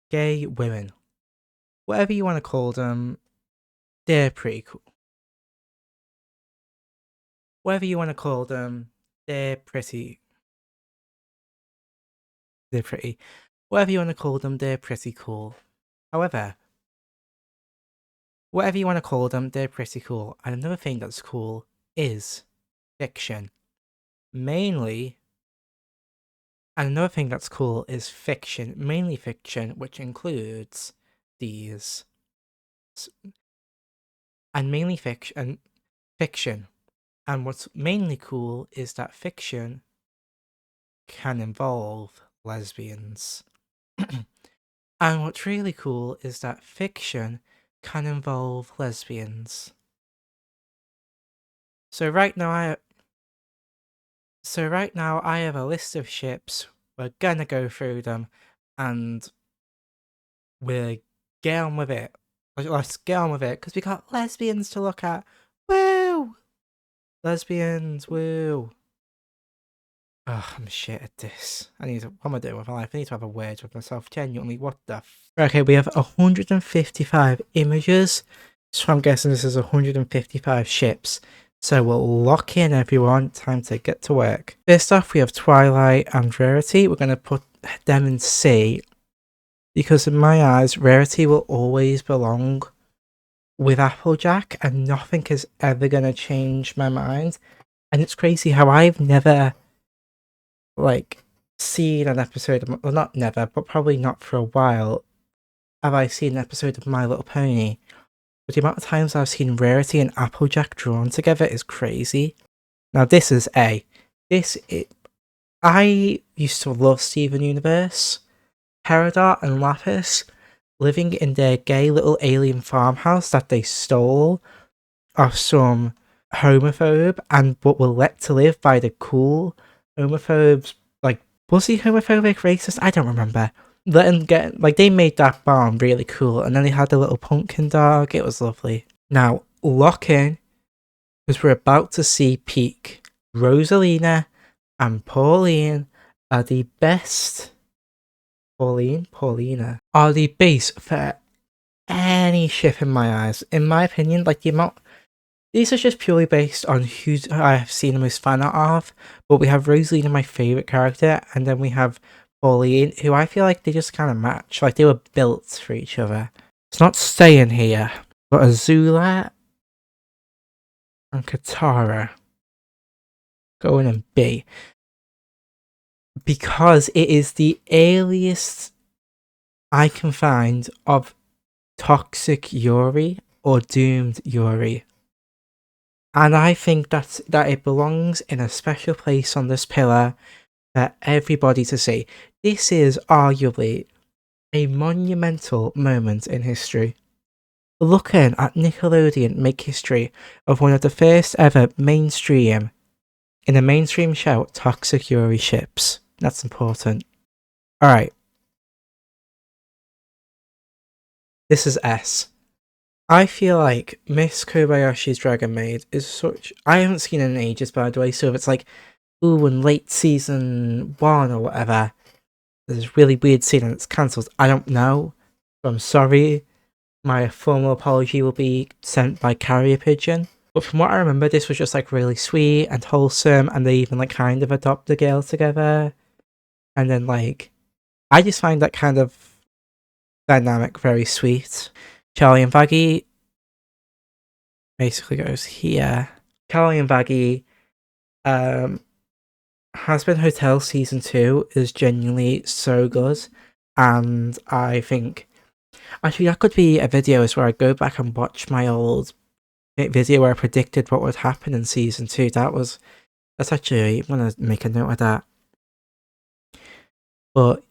gay women. Whatever you want to call them, they're pretty cool. Whatever you want to call them, they're pretty. They're pretty. Whatever you want to call them, they're pretty cool. However, whatever you want to call them, they're pretty cool. And another thing that's cool is fiction. Mainly, and another thing that's cool is fiction. Mainly fiction, which includes these. And mainly fiction. And what's mainly cool is that fiction can involve lesbians. And what's really cool is that fiction can involve lesbians. So right now I have a list of ships. We're gonna go through them and we'll get on with it. Let's get on with it because we got lesbians to look at. Woo! Lesbians, woo! Oh, I'm shit at this. What am I doing with my life? I need to have a word with myself. Genuinely, what the Okay, we have 155 images. So I'm guessing this is 155 ships. So we'll lock in, everyone. Time to get to work. First off, we have Twilight and Rarity. We're going to put them in C. Because in my eyes, Rarity will always belong with Applejack. And nothing is ever going to change my mind. And it's crazy how I've never seen an episode of, well, not never, but probably not for a while, have I seen an episode of My Little Pony. But the amount of times I've seen Rarity and Applejack drawn together is crazy. Now this is A. I used to love Steven Universe. Peridot and Lapis living in their gay little alien farmhouse that they stole off some homophobe but were let to live by the cool homophobes. Was he homophobic, racist? I don't remember. Let him get, they made that barn really cool, and then they had the little pumpkin dog. It was lovely. Now, lock in, because we're about to see peak. Rosalina and Pauline are the best. Paulina are the base for any ship in my eyes. In my opinion, the amount. These are just purely based on who I have seen the most fan art of, but we have Rosalina, my favourite character, and then we have Pauline, who I feel like they just kind of match, they were built for each other. It's not staying here, but Azula and Katara going in B. Because it is the earliest I can find of toxic Yuri or doomed Yuri. And I think that it belongs in a special place on this pillar for everybody to see. This is arguably a monumental moment in history. Looking at Nickelodeon make history of one of the first ever mainstream show, toxic Yuri ships. That's important. Alright. This is S. I feel like Miss Kobayashi's Dragon Maid is such. I haven't seen it in ages, by the way, so if it's in late season 1 or whatever, there's a really weird scene and it's cancelled. I don't know. So I'm sorry. My formal apology will be sent by carrier pigeon. But from what I remember, this was just really sweet and wholesome, and they even kind of adopt the girl together. And then I just find that kind of dynamic very sweet. Charlie and Vaggie basically goes here. Charlie and Vaggie, Has-Been Hotel Season 2 is genuinely so good. And I think, actually that could be a video where I go back and watch my old video where I predicted what would happen in Season 2. That's actually, I'm going to make a note of that. But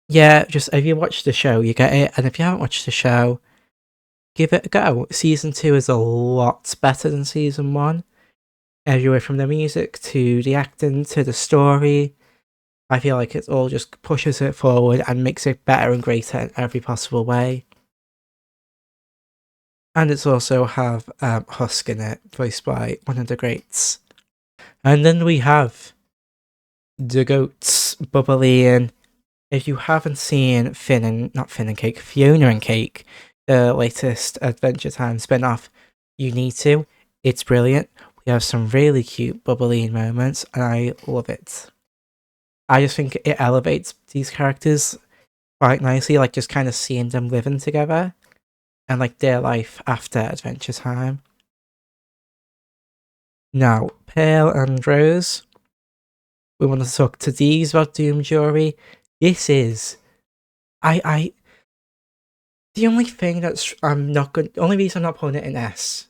yeah, just if you watch the show, you get it. And if you haven't watched the show, give it a go. Season 2 is a lot better than Season 1. Everywhere from the music to the acting to the story. I feel like it all just pushes it forward and makes it better and greater in every possible way. And it's also have Husk in it, voiced by one of the greats. And then we have the goats, Bubbly and If you haven't seen Fiona and Cake, the latest Adventure Time spin-off, you need to. It's brilliant. We have some really cute bubbly moments, and I love it. I just think it elevates these characters quite nicely, like just kind of seeing them living together and like their life after Adventure Time. Now, Pearl and Rose, we want to talk to these about Doom Jury. This is, I, the only thing that's the only reason I'm not putting it in S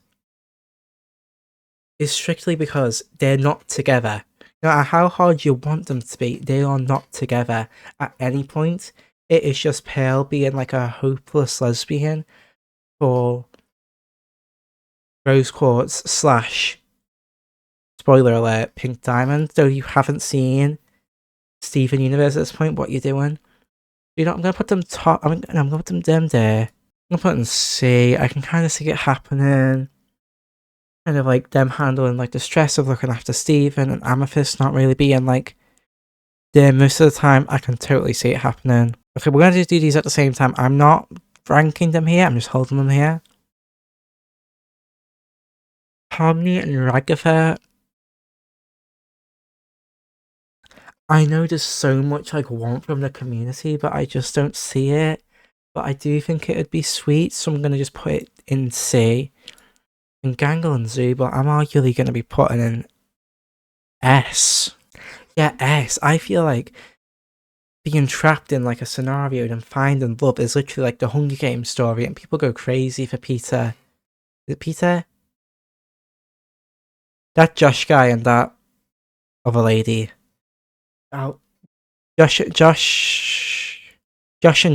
is strictly because they're not together. No matter how hard you want them to be, they are not together at any point. It is just Pearl being like a hopeless lesbian for Rose Quartz / spoiler alert, Pink Diamond. Though you haven't seen Steven Universe at this point, what you're doing. You know, I'm gonna put them top. I'm gonna put them there. I'm gonna put them C. I can kind of see it happening. Kind of like them handling like the stress of looking after Steven and Amethyst not really being like there most of the time. I can totally see it happening. Okay, we're gonna just do these at the same time. I'm not ranking them here. I'm just holding them here. Harmony and Ragatha. I know there's so much like want from the community, but I just don't see it. But I do think it'd be sweet, so I'm gonna just put it in C. And Gangle and Zubel, I'm arguably gonna be putting in S. Yeah, S. I feel like being trapped in like a scenario and finding love is literally like the Hunger Games story, and people go crazy for Peter. Is it Peter? That Josh guy and that other lady. Oh, Josh and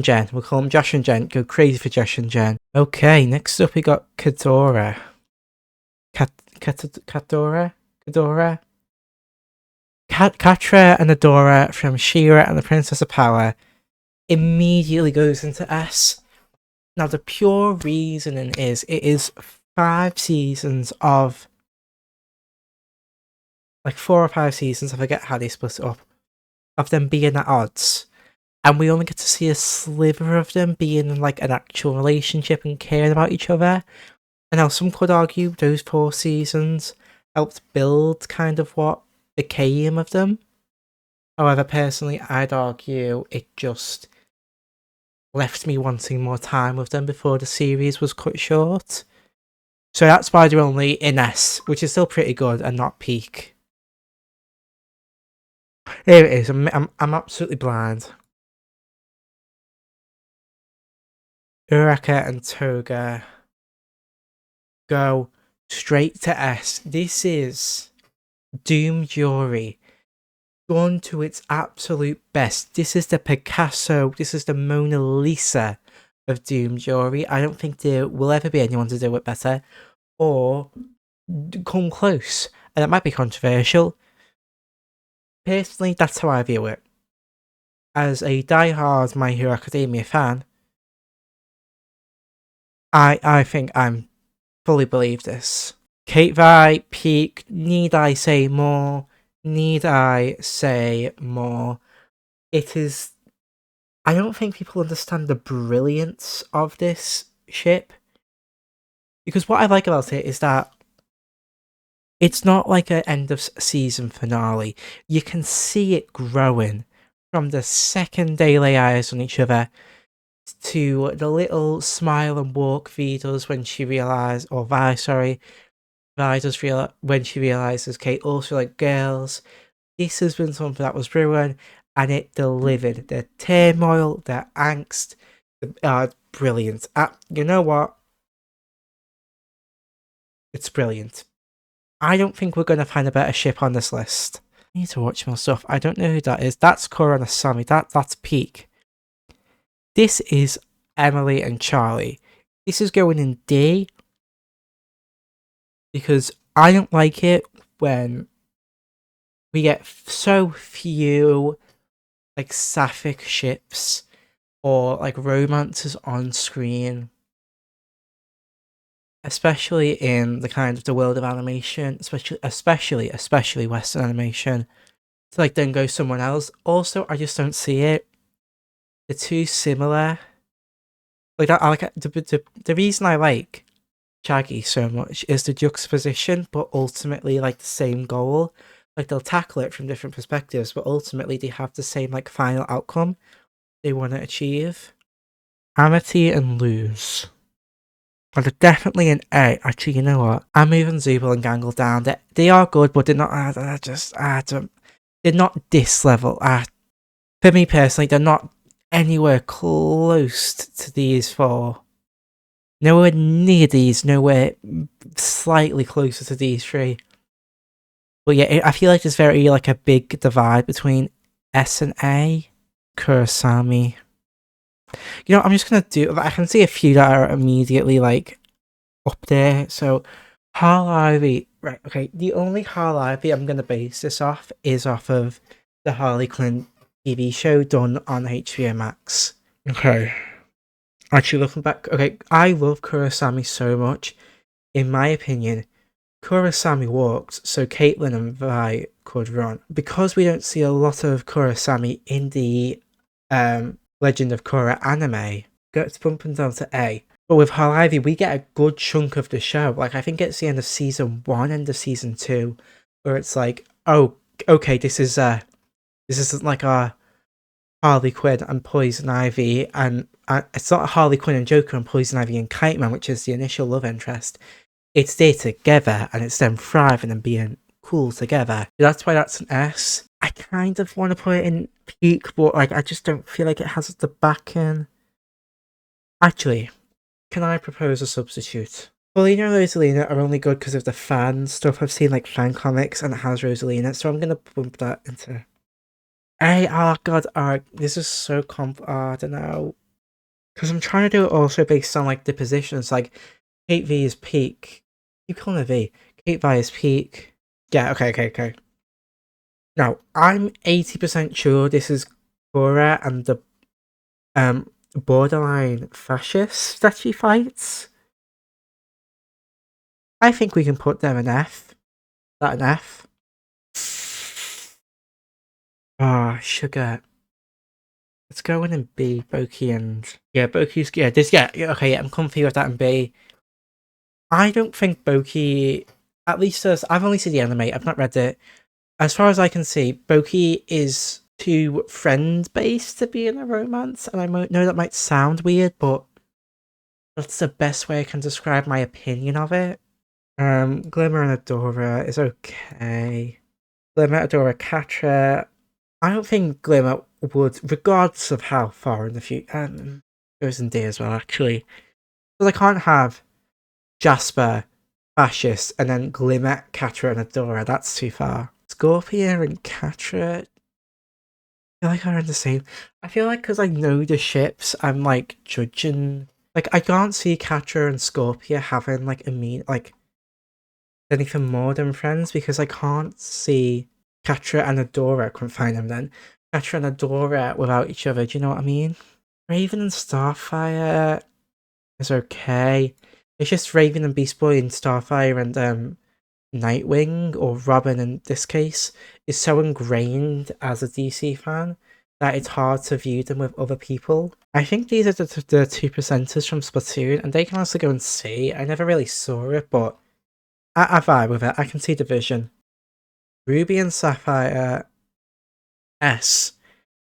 Jen. We'll call them Josh and Jen. Go crazy for Josh and Jen. Okay, next up we got Kadora. Kadora? Katra and Adora from She-Ra and the Princess of Power immediately goes into S. Now the pure reasoning is it is 5 seasons of like 4 or 5 seasons, I forget how they split it up, of them being at odds. And we only get to see a sliver of them being in like an actual relationship and caring about each other. And now some could argue those 4 seasons helped build kind of what became of them. However, personally, I'd argue it just left me wanting more time with them before the series was cut short. So that's why they're only in S, which is still pretty good and not peak. There it is. I'm absolutely blind. Uraka and Toga go straight to S. This is Doom Jury gone to its absolute best. This is the Picasso, this is the Mona Lisa of Doom Jury. I don't think there will ever be anyone to do it better or come close. And that might be controversial. Personally, that's how I view it. As a die-hard My Hero Academia fan, I think I'm fully believe this. Kate Vi, peak, need I say more? Need I say more? It is... I don't think people understand the brilliance of this ship. Because what I like about it is that it's not like an end of season finale. You can see it growing from the second they lay eyes on each other to the little smile and walk Vi does when she realizes, or Vi, sorry, Vi does when she realizes Kate also like girls. This has been something that was brewing and it delivered. The turmoil, the angst, brilliant. You know what? It's brilliant. I don't think we're going to find a better ship on this list. I need to watch more stuff. I don't know who that is. That's Korra and Asami. That's peak. This is Emily and Charlie. This is going in D. Because I don't like it when we get so few like sapphic ships or like romances on screen. Especially in the kind of the world of animation, especially Western animation. To like then go someone else. Also, I just don't see it. they're too similar. Like that, I like the reason I like Shaggy so much is the juxtaposition, but ultimately like the same goal. Like they'll tackle it from different perspectives, but ultimately they have the same like final outcome they want to achieve. Amity and Lose. Well, they're definitely an A. Actually, you know what? I'm moving Zubul and Gangle down. They are good, but they're not. They're not this level. For me personally, they're not anywhere close to these four. Nowhere near these. Nowhere slightly closer to these three. But yeah, I feel like there's very like a big divide between S and A. Kurosami. You know, I'm just gonna do. I can see a few that are immediately like up there. So Harley, right? Okay, the only Harley I'm gonna base this off is off of the Harley Quinn TV show done on HBO Max. Okay, actually looking back, okay, I love Kurosami so much. In my opinion, Kurosami walked so Caitlyn and Vi could run. Because we don't see a lot of Kurosami in the Legend of Korra anime, gets bumping down to A. But with Harley, we get a good chunk of the show. Like, I think it's the end of season 1, end of season 2, where it's like, oh, okay, this isn't like our Harley Quinn and Poison Ivy, and it's not Harley Quinn and Joker and Poison Ivy and Kite Man, which is the initial love interest. It's there together, and it's them thriving and being cool together. That's why that's an S. I kind of want to put it in peak, but like I just don't feel like it has the backing. Actually, can I propose a substitute? Paulina and Rosalina are only good because of the fan stuff. I've seen like fan comics and it has Rosalina, so I'm gonna bump that into A. Oh god, this is so I don't know. Because I'm trying to do it also based on like the positions, like Kate V is peak. You calling her V? Kate Vi is peak. Yeah, okay. Now, I'm 80% sure this is Cora and the borderline fascists that she fights. I think we can put them an F. That an F. Ah, sugar. Let's go in B, Boki and Boki's okay, yeah, I'm comfy with that in B. I don't think Boki, at least as I've only seen the anime, I've not read it. As far as I can see, Boki is too friend-based to be in a romance, and I know that might sound weird, but that's the best way I can describe my opinion of it. Glimmer and Adora is okay. Glimmer, Adora, Catra. I don't think Glimmer would, regardless of how far in the future, goes in D as well, actually. Because I can't have Jasper, Fascist, and then Glimmer, Catra, and Adora. That's too far. Scorpia and Catra, I feel like are in the same. I feel like because I know the ships, I'm like judging. Like I can't see Catra and Scorpia having like anything more than friends because I can't see Catra and Adora. I couldn't find them then. Catra and Adora without each other. Do you know what I mean? Raven and Starfire is okay. It's just Raven and Beast Boy and Starfire and Nightwing, or Robin in this case, is so ingrained as a DC fan that it's hard to view them with other people. I think these are the two presenters from Splatoon, and they can also go and see. I never really saw it, but I vibe with it. I can see the vision. Ruby and Sapphire S.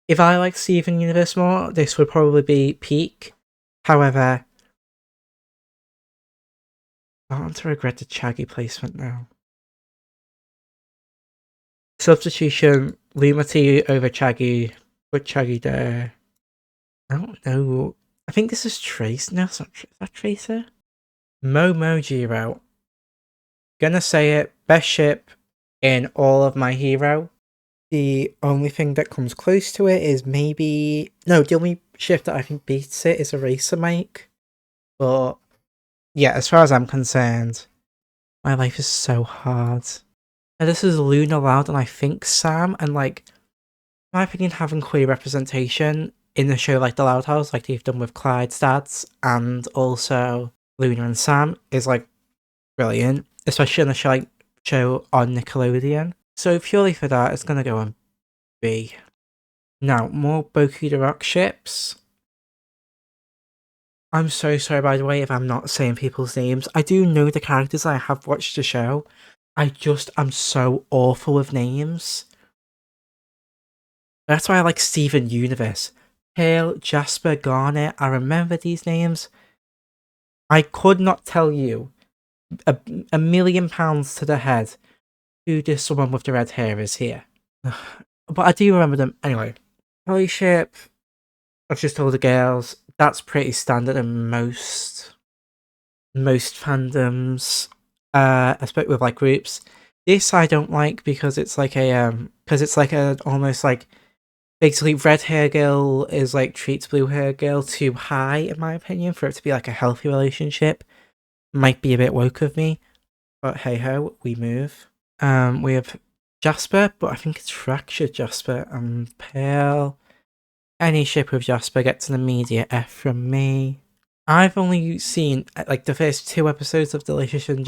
If I like Steven Universe more, this would probably be peak. However, I want to regret the Chaggy placement now. Substitution, Lumity over Chaggy. Put Chaggy there. I don't know. I think this is Trace. No, it's not. Is that Tracer? Momojiro. Gonna say it. Best ship in all of My Hero. The only thing that comes close to it is maybe... No, the only ship that I think beats it is Eraser Mike. But yeah, as far as I'm concerned, my life is so hard. And this is Luna Loud and I think Sam, and like, in my opinion, having queer representation in a show like The Loud House, like they've done with Clyde's dads, and also Luna and Sam, is like brilliant, especially on a show on Nickelodeon. So purely for that, it's gonna go on B. Now, more Boku the Rock ships. I'm so sorry, by the way, if I'm not saying people's names. I do know the characters. I have watched the show. I'm so awful with names. That's why I like Steven Universe. Hale, Jasper, Garnet. I remember these names. I could not tell you a million pounds to the head who this someone with the red hair is here. But I do remember them. Anyway, Holy ship. I've just told the girls. That's pretty standard in most fandoms. I spoke with like groups. This I don't like because it's like a almost like basically red hair girl is like treats blue hair girl too high in my opinion for it to be like a healthy relationship. Might be a bit woke of me, but hey ho, we move. We have Jasper, but I think it's fractured Jasper and Pearl. Any ship with Jasper gets an immediate F from me. I've only seen like the first 2 episodes of Delicious in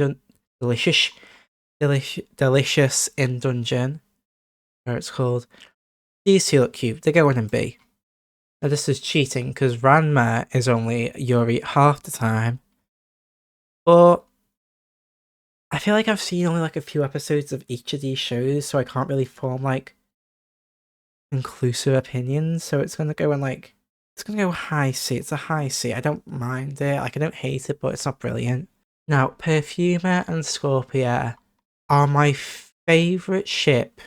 Dungeon, where it's called. These 2 look cute. They're going in B. Now this is cheating because Ranma is only Yuri half the time. But I feel like I've seen only like a few episodes of each of these shows, so I can't really form like inclusive opinions. So it's gonna go in like it's gonna go high C. It's a high C. I don't mind it. Like I don't hate it, but it's not brilliant. Now, Perfumer and Scorpia are my favourite ship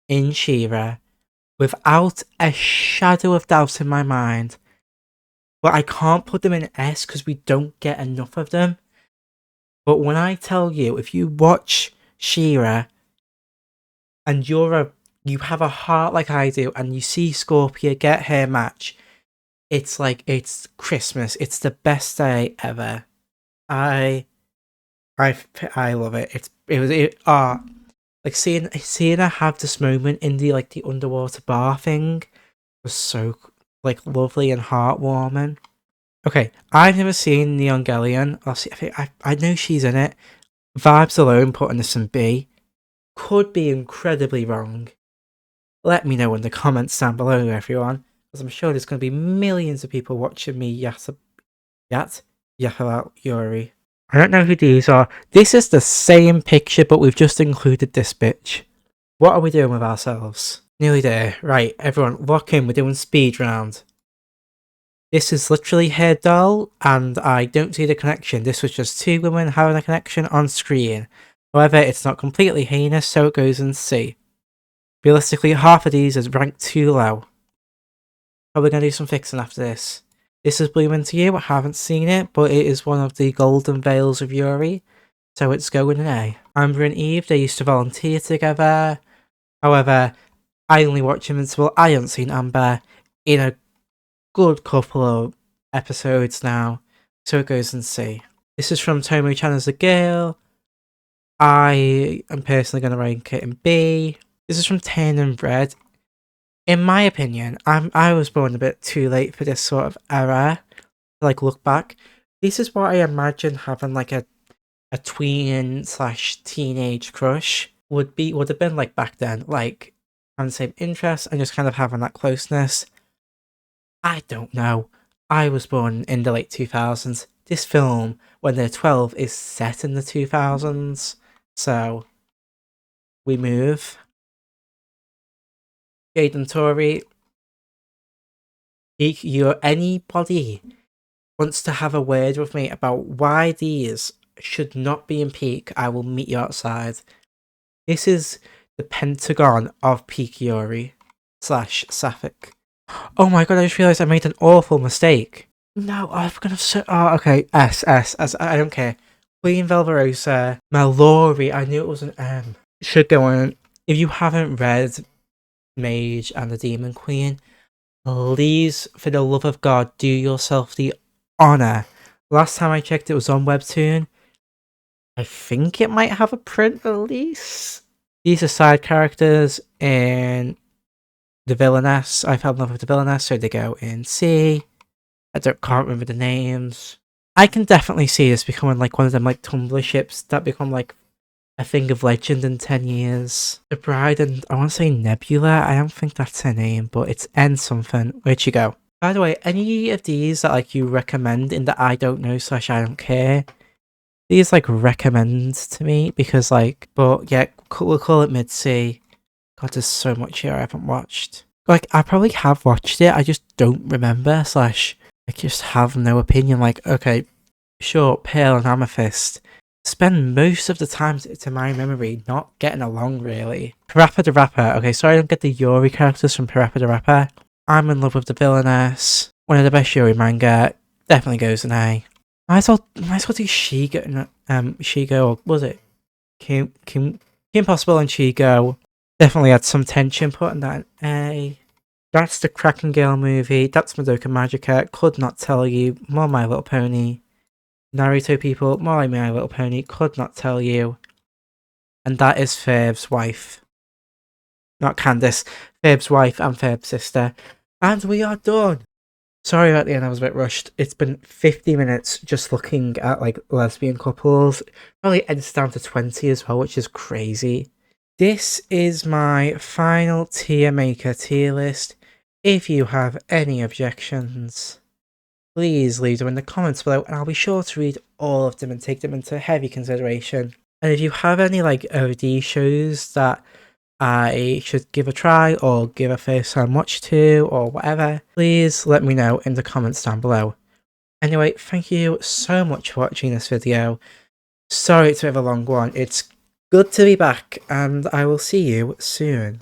in She-Ra, without a shadow of doubt in my mind. But I can't put them in S because we don't get enough of them. But when I tell you, if you watch She-Ra and you have a heart like I do, and you see Scorpia get her match, it's like it's Christmas. It's the best day ever. I love it. Like seeing her have this moment in the like the underwater bar thing was so like lovely and heartwarming. Okay, I've never seen Neon Galleon. I know she's in it. Vibes alone putting this in B. Could be incredibly wrong. Let me know in the comments down below, everyone, because I'm sure there's going to be millions of people watching me yap about Yuri. I don't know who these are. This is the same picture, but we've just included this bitch. What are we doing with ourselves? Nearly there. Right, everyone, lock in. We're doing speed round. This is literally her doll, and I don't see the connection. This was just 2 women having a connection on screen. However, it's not completely heinous, so it goes in C. Realistically, half of these is ranked too low. Probably going to do some fixing after this. This is Blooming to You. I haven't seen it, but it is one of the golden veils of Yuri, so it's going in A. Amber and Eve, they used to volunteer together. However, I only watch Invincible. I haven't seen Amber in a good couple of episodes now, so it goes in C. This is from Tomo-chan as a girl. I am personally going to rank it in B. This is from Tan and Bread. In my opinion, I was born a bit too late for this sort of era. Like look back, this is what I imagine having like a tween / teenage crush would have been like back then. Like having the same interests and just kind of having that closeness. I don't know. I was born in the late 2000s. This film, when they're 12, is set in the 2000s. So we move. Jaden Tori, anybody wants to have a word with me about why these should not be in peak, I will meet you outside. This is the Pentagon of peak Yuri / Sapphic. Oh my god, I just realised I made an awful mistake. No, I'm gonna say, oh, okay, S, I don't care. Queen Velverosa, Mallory, I knew it was an M. Should go on. If you haven't read Mage and the Demon Queen, please, for the love of God, do yourself the honour. Last time I checked, it was on Webtoon. I think it might have a print release. These are side characters in the Villainess. I fell in love with the Villainess, so they go in C. Can't remember the names. I can definitely see this becoming like one of them like Tumblr ships that become like a thing of legend in 10 years. The bride and I want to say Nebula. I don't think that's her name, but it's N something. Where'd she go? By the way, any of these that like you recommend in the I don't know / I don't care, these like recommend to me because like, but yeah, we'll call it mid-C. God, there's so much here I haven't watched. Like, I probably have watched it, I just don't remember / I just have no opinion. Like, okay, sure, Pale and Amethyst spend most of the time, to my memory, not getting along, really. Parappa the Rapper. Okay, sorry I don't get the Yuri characters from Parappa the Rapper. I'm in love with the villainess. One of the best Yuri manga. Definitely goes an A. Might as well do Shigo, or was it? Kim Possible and Shigo. Definitely had some tension putting that in A. That's the Kraken Girl movie. That's Madoka Magica. Could not tell you. More My Little Pony. Naruto people, more like My Little Pony, could not tell you. And that is Ferb's wife. Not Candice. Ferb's wife and Ferb's sister. And we are done. Sorry about the end, I was a bit rushed. It's been 50 minutes just looking at like lesbian couples. Probably edits down to 20 as well, which is crazy. This is my final tier maker tier list. If you have any objections, please leave them in the comments below and I'll be sure to read all of them and take them into heavy consideration. And if you have any like OD shows that I should give a try or give a first time watch to or whatever, please let me know in the comments down below. Anyway, thank you so much for watching this video. Sorry it's a bit of a long one. It's good to be back and I will see you soon.